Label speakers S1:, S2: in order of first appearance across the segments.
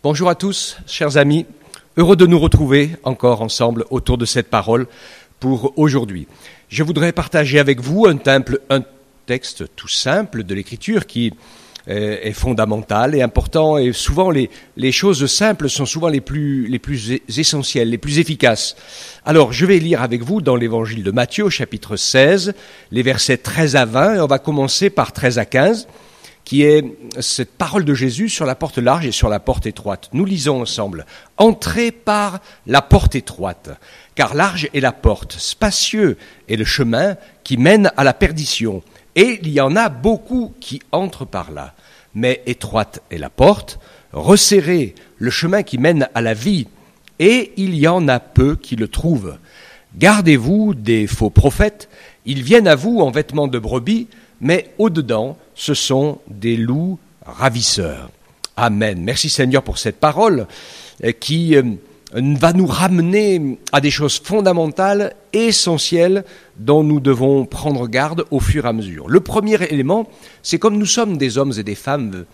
S1: Bonjour à tous, chers amis. Heureux de nous retrouver encore ensemble autour de cette parole pour aujourd'hui. Je voudrais partager avec vous un texte tout simple de l'Écriture qui est fondamental et important. Et souvent, les choses simples sont souvent les plus essentielles, les plus efficaces. Alors, je vais lire avec vous dans l'Évangile de Matthieu, chapitre 16, les versets 13 à 20. Et on va commencer par 13 à 15. Qui est cette parole de Jésus sur la porte large et sur la porte étroite. Nous lisons ensemble. « Entrez par la porte étroite, car large est la porte, spacieux est le chemin qui mène à la perdition, et il y en a beaucoup qui entrent par là. Mais étroite est la porte, resserré le chemin qui mène à la vie, et il y en a peu qui le trouvent. Gardez-vous des faux prophètes, ils viennent à vous en vêtements de brebis, mais au-dedans, ce sont des loups ravisseurs. » Amen. Merci Seigneur pour cette parole qui va nous ramener à des choses fondamentales, essentielles, dont nous devons prendre garde au fur et à mesure. Le premier élément, c'est comme nous sommes des hommes et des femmes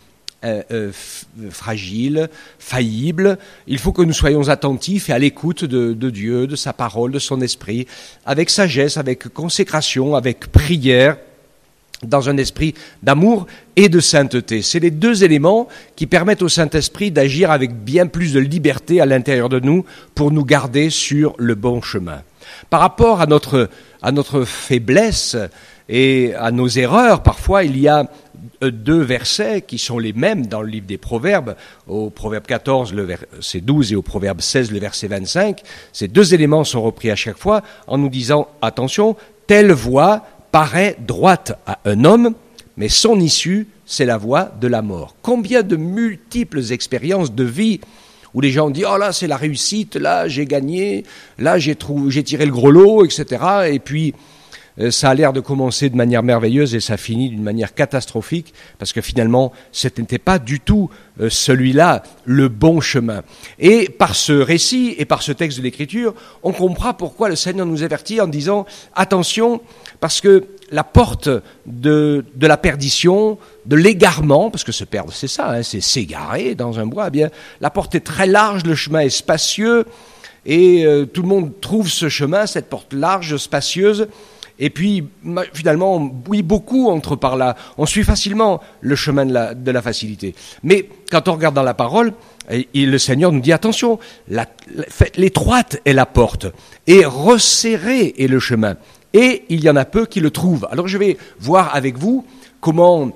S1: fragiles, faillibles, il faut que nous soyons attentifs et à l'écoute de Dieu, de sa parole, de son esprit, avec sagesse, avec consécration, avec prière, dans un esprit d'amour et de sainteté. C'est les deux éléments qui permettent au Saint-Esprit d'agir avec bien plus de liberté à l'intérieur de nous pour nous garder sur le bon chemin. Par rapport à notre faiblesse et à nos erreurs, parfois il y a deux versets qui sont les mêmes dans le livre des Proverbes, au Proverbe 14, le verset 12 et au Proverbe 16, le verset 25. Ces deux éléments sont repris à chaque fois en nous disant « Attention, telle voie paraît droite à un homme, mais son issue, c'est la voie de la mort. » Combien de multiples expériences de vie où les gens disent « Oh là, c'est la réussite, là, j'ai gagné, là, j'ai tiré le gros lot, etc. » Et puis, ça a l'air de commencer de manière merveilleuse et ça finit d'une manière catastrophique parce que finalement, ce n'était pas du tout celui-là le bon chemin. Et par ce récit et par ce texte de l'Écriture, on comprend pourquoi le Seigneur nous avertit en disant « Attention !» Parce que la porte de la perdition, de l'égarement, parce que se perdre, c'est ça, c'est s'égarer dans un bois, eh bien, la porte est très large, le chemin est spacieux, et tout le monde trouve ce chemin, cette porte large, spacieuse, et puis, finalement, oui, beaucoup entrent par là. On suit facilement le chemin de la facilité. Mais quand on regarde dans la parole, le Seigneur nous dit, attention, l'étroite est la porte, et resserré est le chemin. Et il y en a peu qui le trouvent. Alors je vais voir avec vous comment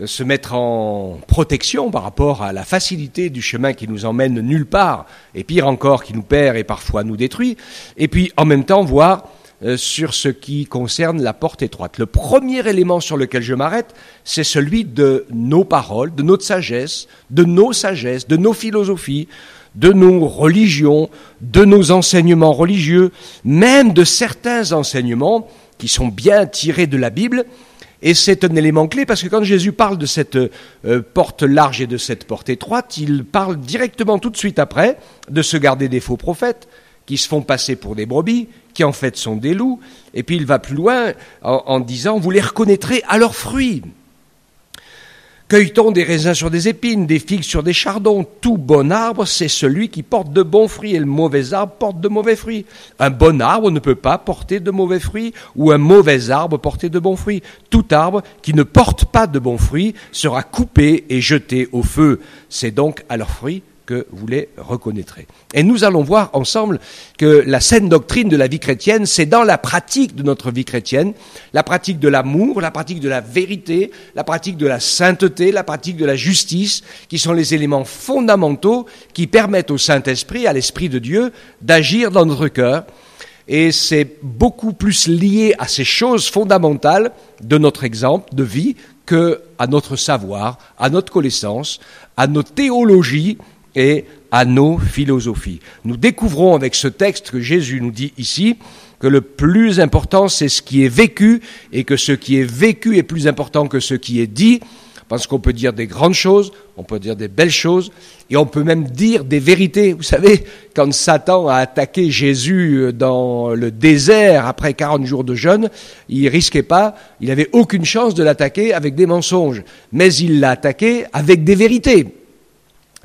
S1: se mettre en protection par rapport à la facilité du chemin qui nous emmène nulle part, et pire encore, qui nous perd et parfois nous détruit, et puis en même temps voir sur ce qui concerne la porte étroite. Le premier élément sur lequel je m'arrête, c'est celui de nos paroles, de notre sagesse, de nos philosophies, de nos religions, de nos enseignements religieux, même de certains enseignements qui sont bien tirés de la Bible. Et c'est un élément clé parce que quand Jésus parle de cette porte large et de cette porte étroite, il parle directement tout de suite après de se garder des faux prophètes qui se font passer pour des brebis, qui en fait sont des loups. Et puis il va plus loin en disant « Vous les reconnaîtrez à leurs fruits ». Cueille-t-on des raisins sur des épines, des figues sur des chardons? Tout bon arbre, c'est celui qui porte de bons fruits, et le mauvais arbre porte de mauvais fruits. Un bon arbre ne peut pas porter de mauvais fruits, ou un mauvais arbre porter de bons fruits. Tout arbre qui ne porte pas de bons fruits sera coupé et jeté au feu. C'est donc à leurs fruits que vous les reconnaîtrez. Et nous allons voir ensemble que la saine doctrine de la vie chrétienne, c'est dans la pratique de notre vie chrétienne, la pratique de l'amour, la pratique de la vérité, la pratique de la sainteté, la pratique de la justice, qui sont les éléments fondamentaux qui permettent au Saint-Esprit, à l'Esprit de Dieu, d'agir dans notre cœur. Et c'est beaucoup plus lié à ces choses fondamentales de notre exemple de vie que à notre savoir, à notre connaissance, à nos théologies, et à nos philosophies. Nous découvrons avec ce texte que Jésus nous dit ici que le plus important c'est ce qui est vécu et que ce qui est vécu est plus important que ce qui est dit parce qu'on peut dire des grandes choses, on peut dire des belles choses et on peut même dire des vérités. Vous savez, quand Satan a attaqué Jésus dans le désert après 40 jours de jeûne, il risquait pas, il n'avait aucune chance de l'attaquer avec des mensonges, mais il l'a attaqué avec des vérités.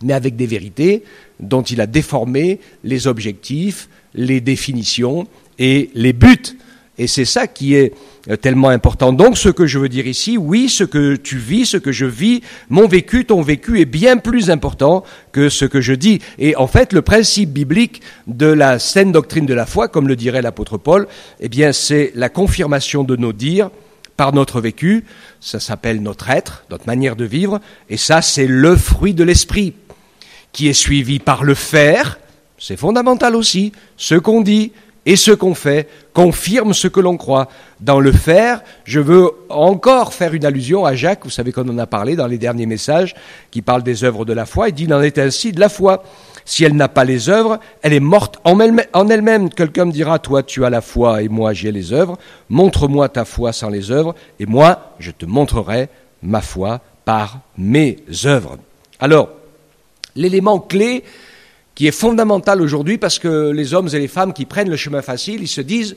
S1: mais avec des vérités dont il a déformé les objectifs, les définitions et les buts. Et c'est ça qui est tellement important. Donc, ce que je veux dire ici, oui, ce que tu vis, ce que je vis, mon vécu, ton vécu est bien plus important que ce que je dis. Et en fait, le principe biblique de la saine doctrine de la foi, comme le dirait l'apôtre Paul, eh bien, c'est la confirmation de nos dires par notre vécu. Ça s'appelle notre être, notre manière de vivre. Et ça, c'est le fruit de l'esprit, qui est suivi par le faire. C'est fondamental aussi. Ce qu'on dit et ce qu'on fait confirme ce que l'on croit. Dans le faire, je veux encore faire une allusion à Jacques, vous savez qu'on en a parlé dans les derniers messages, qui parle des œuvres de la foi. Il dit, il en est ainsi de la foi. Si elle n'a pas les œuvres, elle est morte en elle-même. Quelqu'un me dira, toi tu as la foi et moi j'ai les œuvres. Montre-moi ta foi sans les œuvres et moi je te montrerai ma foi par mes œuvres. Alors, l'élément clé qui est fondamental aujourd'hui, parce que les hommes et les femmes qui prennent le chemin facile, ils se disent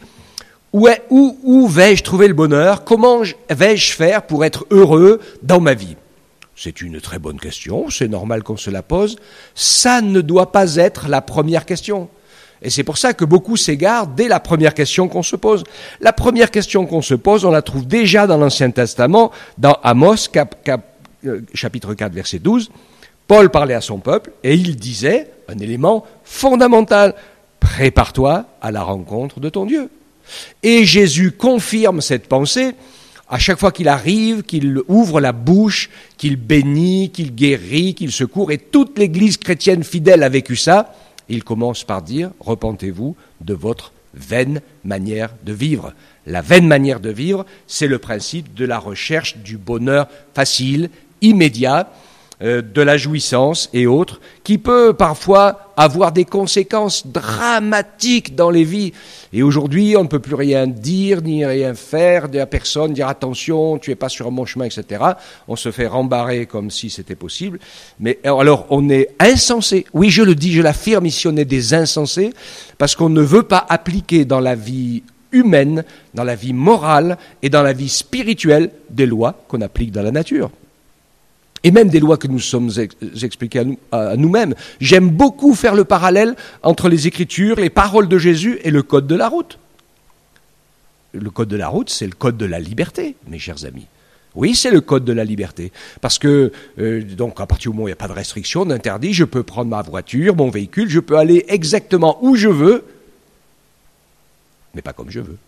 S1: où vais-je trouver le bonheur? Comment vais-je faire pour être heureux dans ma vie? C'est une très bonne question, c'est normal qu'on se la pose. Ça ne doit pas être la première question. Et c'est pour ça que beaucoup s'égarent dès la première question qu'on se pose. La première question qu'on se pose, on la trouve déjà dans l'Ancien Testament, dans Amos, chapitre 4, verset 12. Paul parlait à son peuple et il disait un élément fondamental. Prépare-toi à la rencontre de ton Dieu. Et Jésus confirme cette pensée à chaque fois qu'il arrive, qu'il ouvre la bouche, qu'il bénit, qu'il guérit, qu'il secourt. Et toute l'Église chrétienne fidèle a vécu ça. Il commence par dire « Repentez-vous de votre vaine manière de vivre ». La vaine manière de vivre, c'est le principe de la recherche du bonheur facile, immédiat, de la jouissance et autres, qui peut parfois avoir des conséquences dramatiques dans les vies. Et aujourd'hui, on ne peut plus rien dire, ni rien faire à personne, dire attention, tu n'es pas sur mon chemin, etc. On se fait rembarrer comme si c'était possible. Mais alors, on est insensé. Oui, je le dis, je l'affirme ici, on est des insensés, parce qu'on ne veut pas appliquer dans la vie humaine, dans la vie morale et dans la vie spirituelle des lois qu'on applique dans la nature. Et même des lois que nous sommes expliquées à nous-mêmes. J'aime beaucoup faire le parallèle entre les Écritures, les paroles de Jésus et le code de la route. Le code de la route, c'est le code de la liberté, mes chers amis. Oui, c'est le code de la liberté. Parce que, donc, à partir du moment où il n'y a pas de restriction, d'interdit, je peux prendre ma voiture, mon véhicule, je peux aller exactement où je veux, mais pas comme je veux.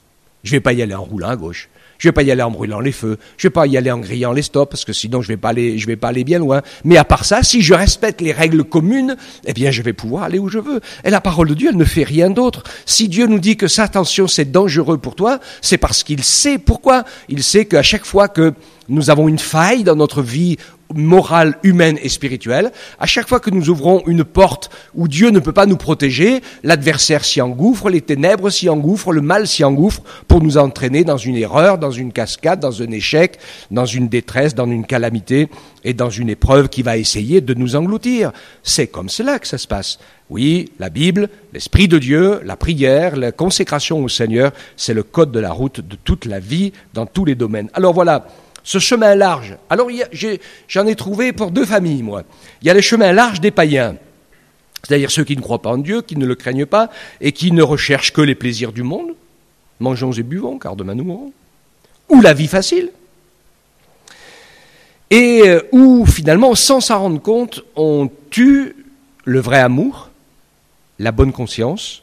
S1: Je ne vais pas y aller en roulant à gauche. Je ne vais pas y aller en brûlant les feux. Je ne vais pas y aller en grillant les stops, parce que sinon je vais pas aller bien loin. Mais à part ça, si je respecte les règles communes, eh bien je vais pouvoir aller où je veux. Et la parole de Dieu, elle ne fait rien d'autre. Si Dieu nous dit que ça, attention, c'est dangereux pour toi, c'est parce qu'il sait pourquoi. Il sait qu'à chaque fois que nous avons une faille dans notre vie morale, humaine et spirituelle, à chaque fois que nous ouvrons une porte où Dieu ne peut pas nous protéger, l'adversaire s'y engouffre, les ténèbres s'y engouffrent, le mal s'y engouffre pour nous entraîner dans une erreur, dans une cascade, dans un échec, dans une détresse, dans une calamité et dans une épreuve qui va essayer de nous engloutir. C'est comme cela que ça se passe. Oui, la Bible, l'Esprit de Dieu, la prière, la consécration au Seigneur, c'est le code de la route de toute la vie dans tous les domaines. Alors voilà, ce chemin large. Alors j'en ai trouvé pour deux familles, moi. Il y a le chemin large des païens, c'est-à-dire ceux qui ne croient pas en Dieu, qui ne le craignent pas et qui ne recherchent que les plaisirs du monde. Mangeons et buvons, car demain nous mourrons. Ou la vie facile. Et où finalement, sans s'en rendre compte, on tue le vrai amour, la bonne conscience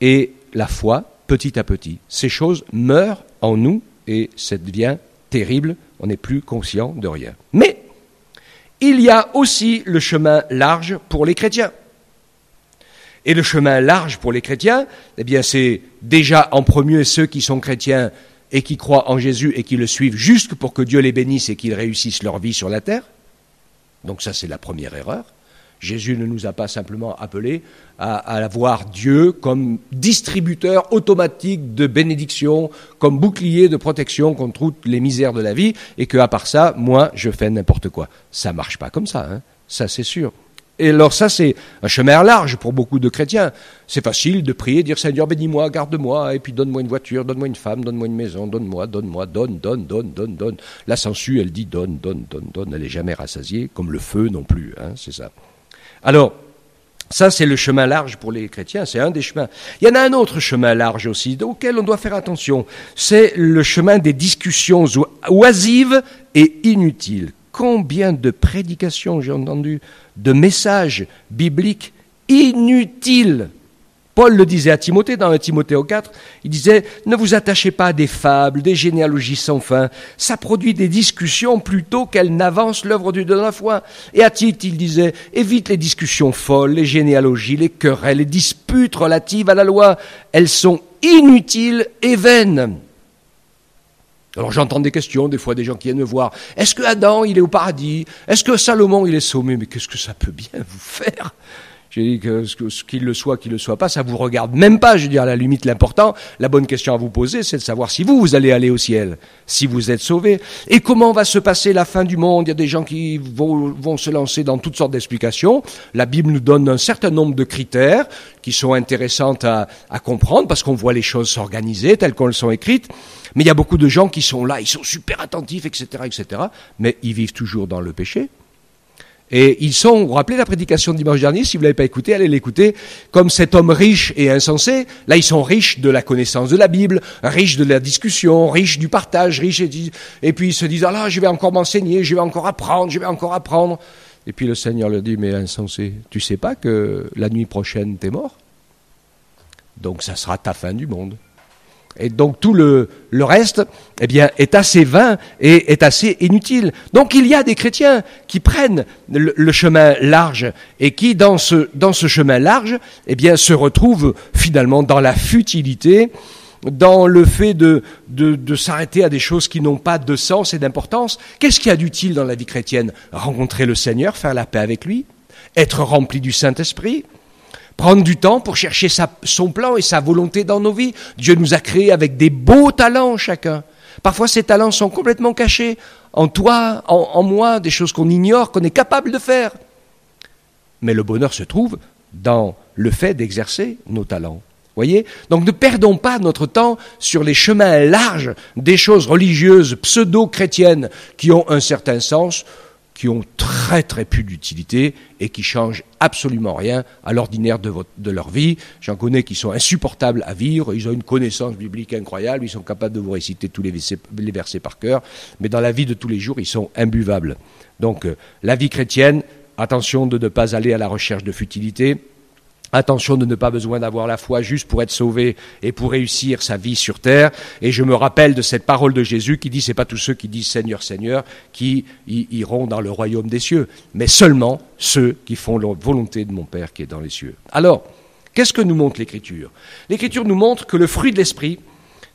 S1: et la foi petit à petit. Ces choses meurent en nous et ça devient terrible, on n'est plus conscient de rien. Mais il y a aussi le chemin large pour les chrétiens. Et le chemin large pour les chrétiens, eh bien c'est déjà en premier ceux qui sont chrétiens et qui croient en Jésus et qui le suivent juste pour que Dieu les bénisse et qu'ils réussissent leur vie sur la terre. Donc ça c'est la première erreur. Jésus ne nous a pas simplement appelés à voir Dieu comme distributeur automatique de bénédiction, comme bouclier de protection contre toutes les misères de la vie, et qu'à part ça, moi, je fais n'importe quoi. Ça marche pas comme ça, hein. Ça c'est sûr. Et alors ça, c'est un chemin large pour beaucoup de chrétiens. C'est facile de prier, dire Seigneur, bénis-moi, garde-moi, et puis donne-moi une voiture, donne-moi une femme, donne-moi une maison, donne. La sangsue, elle dit donne. Elle n'est jamais rassasiée, comme le feu non plus, hein, c'est ça. Alors, ça, c'est le chemin large pour les chrétiens, c'est un des chemins. Il y en a un autre chemin large aussi, auquel on doit faire attention. C'est le chemin des discussions oisives et inutiles. Combien de prédications j'ai entendu, de messages bibliques inutiles. Paul le disait à Timothée, dans 1 Timothée 4, il disait « Ne vous attachez pas à des fables, des généalogies sans fin. Ça produit des discussions plutôt qu'elles n'avancent l'œuvre de la foi. » Et à Tite, il disait « Évite les discussions folles, les généalogies, les querelles, les disputes relatives à la loi. Elles sont inutiles et vaines. » Alors j'entends des questions, des fois des gens qui viennent me voir. Est-ce que Adam, il est au paradis? Est-ce que Salomon, il est sommé? Mais qu'est-ce que ça peut bien vous faire? J'ai dit que qu'il le soit pas, ça vous regarde même pas. Je veux dire, à la limite, l'important, la bonne question à vous poser, c'est de savoir si vous allez aller au ciel, si vous êtes sauvés. Et comment va se passer la fin du monde? Il y a des gens qui vont se lancer dans toutes sortes d'explications. La Bible nous donne un certain nombre de critères qui sont intéressantes à comprendre parce qu'on voit les choses s'organiser telles qu'elles sont écrites. Mais il y a beaucoup de gens qui sont là, ils sont super attentifs, etc., mais ils vivent toujours dans le péché. Et ils sont, vous vous rappelez la prédication de dimanche dernier, si vous ne l'avez pas écouté, allez l'écouter, comme cet homme riche et insensé. Là, ils sont riches de la connaissance de la Bible, riches de la discussion, riches du partage, riches et puis ils se disent, ah là, je vais encore m'enseigner, je vais encore apprendre. Et puis le Seigneur leur dit, mais insensé, tu sais pas que la nuit prochaine, t'es mort? Donc ça sera ta fin du monde. Et donc tout le reste, eh bien, est assez vain et est assez inutile. Donc il y a des chrétiens qui prennent le chemin large et qui, dans ce chemin large, eh bien, se retrouvent finalement dans la futilité, dans le fait de s'arrêter à des choses qui n'ont pas de sens et d'importance. Qu'est-ce qu'il y a d'utile dans la vie chrétienne? Rencontrer le Seigneur, faire la paix avec lui, être rempli du Saint-Esprit, prendre du temps pour chercher son plan et sa volonté dans nos vies. Dieu nous a créés avec des beaux talents chacun. Parfois ces talents sont complètement cachés en toi, en moi, des choses qu'on ignore, qu'on est capable de faire. Mais le bonheur se trouve dans le fait d'exercer nos talents. Voyez ? Donc ne perdons pas notre temps sur les chemins larges des choses religieuses pseudo-chrétiennes qui ont un certain sens, qui ont très très peu d'utilité et qui changent absolument rien à l'ordinaire de leur vie. J'en connais qui sont insupportables à vivre, ils ont une connaissance biblique incroyable, ils sont capables de vous réciter tous les versets par cœur, mais dans la vie de tous les jours, ils sont imbuvables. Donc la vie chrétienne, attention de ne pas aller à la recherche de futilité, attention de ne pas besoin d'avoir la foi juste pour être sauvé et pour réussir sa vie sur terre. Et je me rappelle de cette parole de Jésus qui dit, c'est pas tous ceux qui disent Seigneur, Seigneur qui iront dans le royaume des cieux, mais seulement ceux qui font la volonté de mon Père qui est dans les cieux. Alors, qu'est-ce que nous montre l'Écriture? L'Écriture nous montre que le fruit de l'Esprit,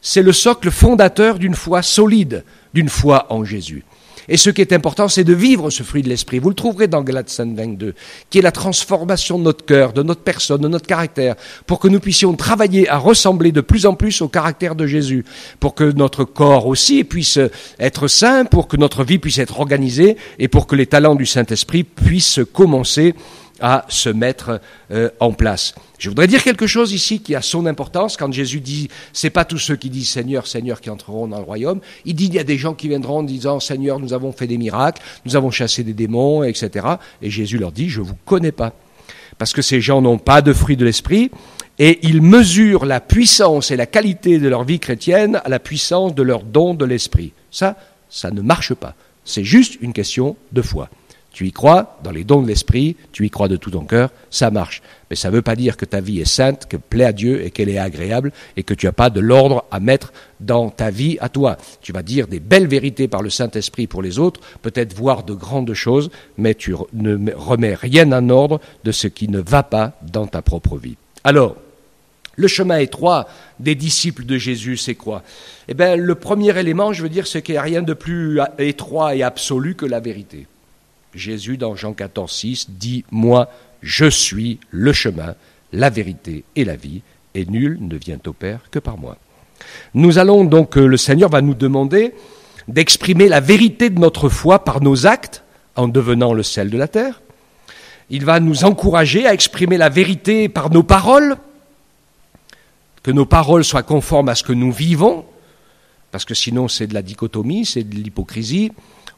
S1: c'est le socle fondateur d'une foi solide, d'une foi en Jésus. Et ce qui est important, c'est de vivre ce fruit de l'Esprit. Vous le trouverez dans Galates 5:22, qui est la transformation de notre cœur, de notre personne, de notre caractère, pour que nous puissions travailler à ressembler de plus en plus au caractère de Jésus, pour que notre corps aussi puisse être sain, pour que notre vie puisse être organisée, et pour que les talents du Saint-Esprit puissent commencer à se mettre en place. Je voudrais dire quelque chose ici qui a son importance. Quand Jésus dit, c'est pas tous ceux qui disent Seigneur, Seigneur qui entreront dans le royaume. Il dit, il y a des gens qui viendront en disant, Seigneur, nous avons fait des miracles, nous avons chassé des démons, etc. Et Jésus leur dit, je vous connais pas. Parce que ces gens n'ont pas de fruit de l'esprit et ils mesurent la puissance et la qualité de leur vie chrétienne à la puissance de leur don de l'esprit. Ça ne marche pas. C'est juste une question de foi. Tu y crois dans les dons de l'esprit, tu y crois de tout ton cœur, ça marche. Mais ça ne veut pas dire que ta vie est sainte, qu'elle plaît à Dieu et qu'elle est agréable et que tu n'as pas de l'ordre à mettre dans ta vie à toi. Tu vas dire des belles vérités par le Saint-Esprit pour les autres, peut-être voir de grandes choses, mais tu ne remets rien en ordre de ce qui ne va pas dans ta propre vie. Alors, le chemin étroit des disciples de Jésus, c'est quoi? Eh bien, le premier élément, je veux dire, c'est qu'il n'y a rien de plus étroit et absolu que la vérité. Jésus, dans Jean 14,6, dit « Moi, je suis le chemin, la vérité et la vie, et nul ne vient au Père que par moi. » Nous allons donc, le Seigneur va nous demander d'exprimer la vérité de notre foi par nos actes, en devenant le sel de la terre. il va nous encourager à exprimer la vérité par nos paroles, que nos paroles soient conformes à ce que nous vivons, parce que sinon c'est de la dichotomie, c'est de l'hypocrisie,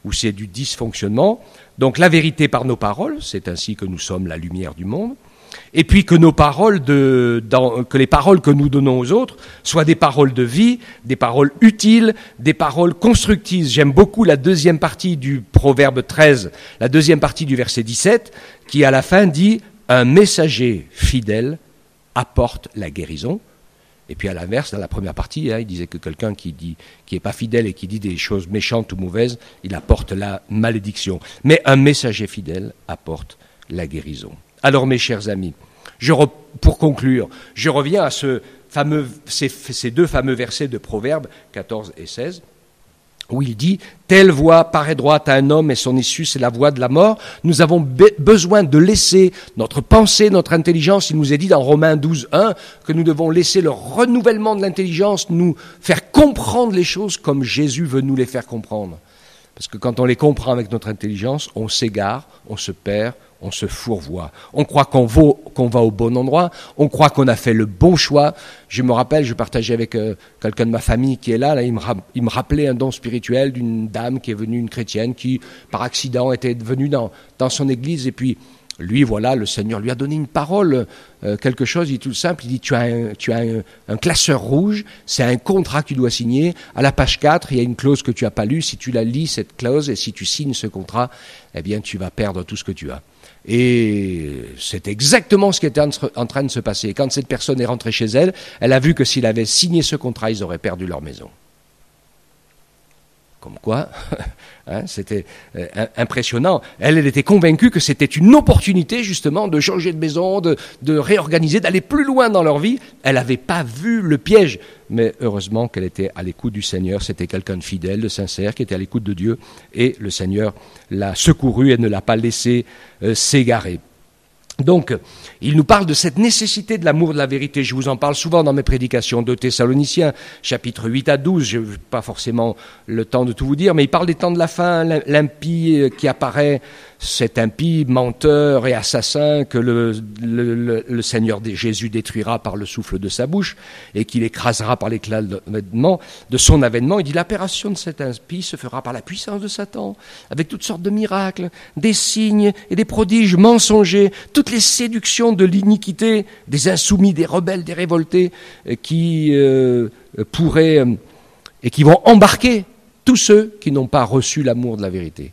S1: ou c'est du dysfonctionnement. Donc la vérité par nos paroles, c'est ainsi que nous sommes la lumière du monde, et puis que nos paroles, que les paroles que nous donnons aux autres soient des paroles de vie, des paroles utiles, des paroles constructives. J'aime beaucoup la deuxième partie du Proverbe 13, la deuxième partie du verset 17, qui à la fin dit « Un messager fidèle apporte la guérison ». Et puis à l'inverse, dans la première partie, il disait que quelqu'un qui est pas fidèle et qui dit des choses méchantes ou mauvaises, il apporte la malédiction. Mais un messager fidèle apporte la guérison. Alors mes chers amis, pour conclure, je reviens à ces deux fameux versets de Proverbes 14 et 16, où il dit « Telle voie paraît droite à un homme et son issue c'est la voie de la mort ». Nous avons besoin de laisser notre pensée, notre intelligence. Il nous est dit dans Romains 12, 1 que nous devons laisser le renouvellement de l'intelligence nous faire comprendre les choses comme Jésus veut nous les faire comprendre. Parce que quand on les comprend avec notre intelligence, on s'égare, on se perd, on se fourvoie. On croit qu'on va au bon endroit, on croit qu'on a fait le bon choix. Je me rappelle, je partageais avec quelqu'un de ma famille qui est là, il me rappelait un don spirituel d'une dame qui est venue, une chrétienne, qui par accident était venue dans son église, et puis lui, voilà, le Seigneur lui a donné une parole, quelque chose, il dit tout simple, il dit tu as un classeur rouge, c'est un contrat que tu dois signer, à la page 4, il y a une clause que tu n'as pas lue, si tu la lis, cette clause, et si tu signes ce contrat, eh bien tu vas perdre tout ce que tu as. Et c'est exactement ce qui était en train de se passer. Et quand cette personne est rentrée chez elle, elle a vu que s'il avait signé ce contrat, ils auraient perdu leur maison. Comme quoi, c'était impressionnant. Elle était convaincue que c'était une opportunité justement de changer de maison, de réorganiser, d'aller plus loin dans leur vie. Elle n'avait pas vu le piège. Mais heureusement qu'elle était à l'écoute du Seigneur. C'était quelqu'un de fidèle, de sincère, qui était à l'écoute de Dieu. Et le Seigneur l'a secourue et ne l'a pas laissé s'égarer. Donc, il nous parle de cette nécessité de l'amour de la vérité. Je vous en parle souvent dans mes prédications de Thessaloniciens, chapitres 8 à 12. Je n'ai pas forcément le temps de tout vous dire, mais il parle des temps de la fin, l'impie qui apparaît, cet impie, menteur et assassin que le Seigneur Jésus détruira par le souffle de sa bouche et qu'il écrasera par l'éclat de son avènement. Il dit l'apparition de cet impie se fera par la puissance de Satan, avec toutes sortes de miracles, des signes et des prodiges mensongers, toutes les séductions de l'iniquité, des insoumis, des rebelles, des révoltés qui pourraient et qui vont embarquer tous ceux qui n'ont pas reçu l'amour de la vérité.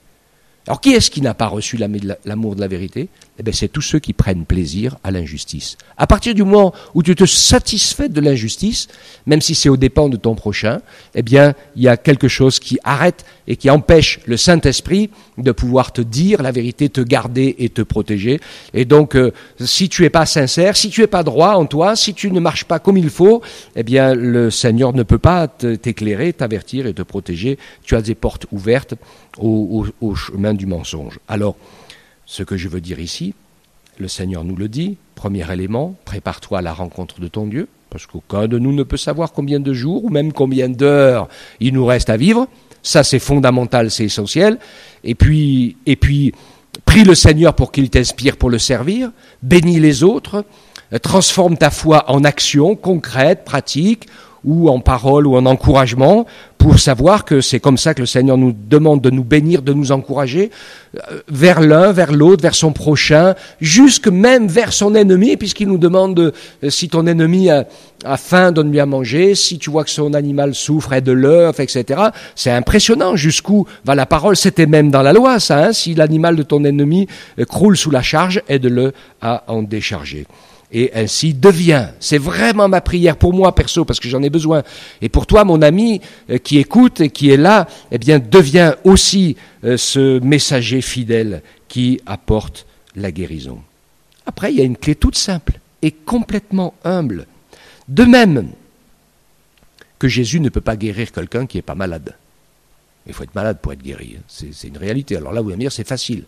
S1: Alors, qui est-ce qui n'a pas reçu l'amour de la vérité ? Eh bien, c'est tous ceux qui prennent plaisir à l'injustice. À partir du moment où tu te satisfais de l'injustice, même si c'est aux dépens de ton prochain, eh bien, il y a quelque chose qui arrête et qui empêche le Saint-Esprit de pouvoir te dire la vérité, te garder et te protéger. Et donc, si tu es pas sincère, si tu es pas droit en toi, si tu ne marches pas comme il faut, eh bien, le Seigneur ne peut pas t'éclairer, t'avertir et te protéger. Tu as des portes ouvertes au chemin du mensonge. Alors, ce que je veux dire ici, le Seigneur nous le dit, premier élément, prépare-toi à la rencontre de ton Dieu, parce qu'aucun de nous ne peut savoir combien de jours ou même combien d'heures il nous reste à vivre. Ça, c'est fondamental, c'est essentiel. Et puis, prie le Seigneur pour qu'il t'inspire pour le servir, bénis les autres, transforme ta foi en action concrète, pratique, ou en parole ou en encouragement, pour savoir que c'est comme ça que le Seigneur nous demande de nous bénir, de nous encourager, vers l'un, vers l'autre, vers son prochain, jusque même vers son ennemi, puisqu'il nous demande, si ton ennemi a faim, donne-lui à manger, si tu vois que son animal souffre, aide-le, etc. C'est impressionnant jusqu'où va la parole, c'était même dans la loi ça, hein, si l'animal de ton ennemi croule sous la charge, aide-le à en décharger. Et ainsi deviens, c'est vraiment ma prière pour moi perso, parce que j'en ai besoin. Et pour toi, mon ami, qui écoute et qui est là, eh bien, deviens aussi ce messager fidèle qui apporte la guérison. Après, il y a une clé toute simple et complètement humble. De même que Jésus ne peut pas guérir quelqu'un qui n'est pas malade. Il faut être malade pour être guéri. C'est une réalité. Alors là, vous allez me dire, c'est facile.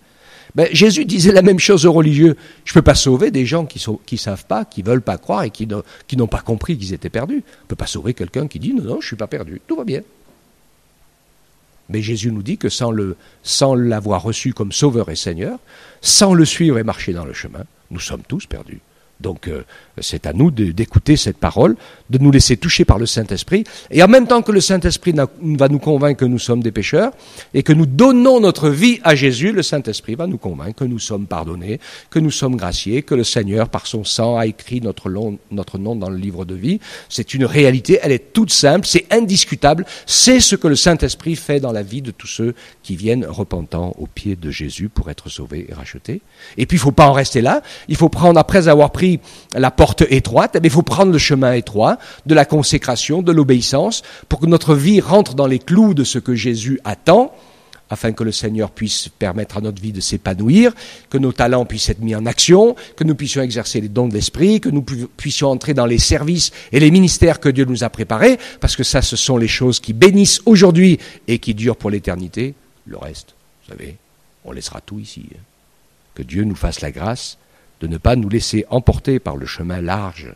S1: Ben, Jésus disait la même chose aux religieux. Je ne peux pas sauver des gens qui savent pas, qui veulent pas croire et qui n'ont pas compris qu'ils étaient perdus. Je ne peux pas sauver quelqu'un qui dit non, je ne suis pas perdu, tout va bien. Mais Jésus nous dit que sans l'avoir reçu comme Sauveur et Seigneur, sans le suivre et marcher dans le chemin, nous sommes tous perdus. Donc c'est à nous d'écouter cette parole, de nous laisser toucher par le Saint-Esprit, et en même temps que le Saint-Esprit va nous convaincre que nous sommes des pécheurs, et que nous donnons notre vie à Jésus, le Saint-Esprit va nous convaincre que nous sommes pardonnés, que nous sommes graciés, que le Seigneur, par son sang, a écrit notre nom dans le livre de vie. C'est une réalité, elle est toute simple, c'est indiscutable, c'est ce que le Saint-Esprit fait dans la vie de tous ceux qui viennent repentants aux pieds de Jésus pour être sauvés et rachetés. Et puis il ne faut pas en rester là, il faut prendre, après avoir pris la porte étroite, il faut prendre le chemin étroit de la consécration, de l'obéissance, pour que notre vie rentre dans les clous de ce que Jésus attend, afin que le Seigneur puisse permettre à notre vie de s'épanouir, que nos talents puissent être mis en action, que nous puissions exercer les dons de l'Esprit, que nous puissions entrer dans les services et les ministères que Dieu nous a préparés, parce que ça, ce sont les choses qui bénissent aujourd'hui et qui durent pour l'éternité. Le reste, vous savez, on laissera tout ici. Que Dieu nous fasse la grâce de ne pas nous laisser emporter par le chemin large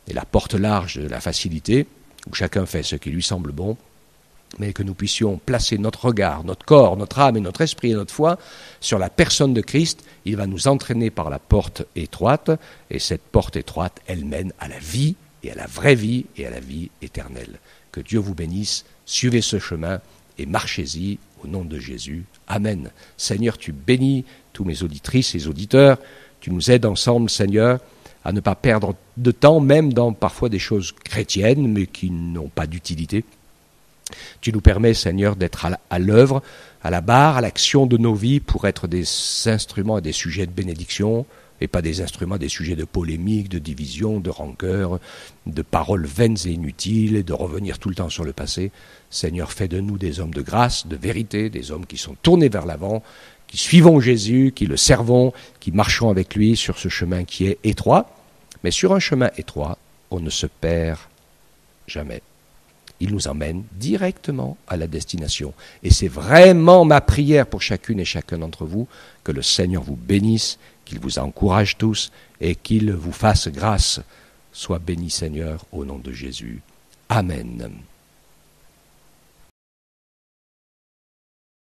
S1: et la porte large de la facilité, où chacun fait ce qui lui semble bon, mais que nous puissions placer notre regard, notre corps, notre âme et notre esprit et notre foi sur la personne de Christ. Il va nous entraîner par la porte étroite, et cette porte étroite, elle mène à la vie, et à la vraie vie, et à la vie éternelle. Que Dieu vous bénisse, suivez ce chemin, et marchez-y au nom de Jésus. Amen. Seigneur, tu bénis tous mes auditrices et auditeurs. Tu nous aides ensemble, Seigneur, à ne pas perdre de temps, même dans parfois des choses chrétiennes, mais qui n'ont pas d'utilité. Tu nous permets, Seigneur, d'être à l'œuvre, à la barre, à l'action de nos vies pour être des instruments et des sujets de bénédiction, et pas des instruments, des sujets de polémique, de division, de rancœur, de paroles vaines et inutiles, et de revenir tout le temps sur le passé. Seigneur, fais de nous des hommes de grâce, de vérité, des hommes qui sont tournés vers l'avant, qui suivons Jésus, qui le servons, qui marchons avec lui sur ce chemin qui est étroit. Mais sur un chemin étroit, on ne se perd jamais. Il nous emmène directement à la destination. Et c'est vraiment ma prière pour chacune et chacun d'entre vous, que le Seigneur vous bénisse, qu'il vous encourage tous et qu'il vous fasse grâce. Sois béni, Seigneur, au nom de Jésus. Amen.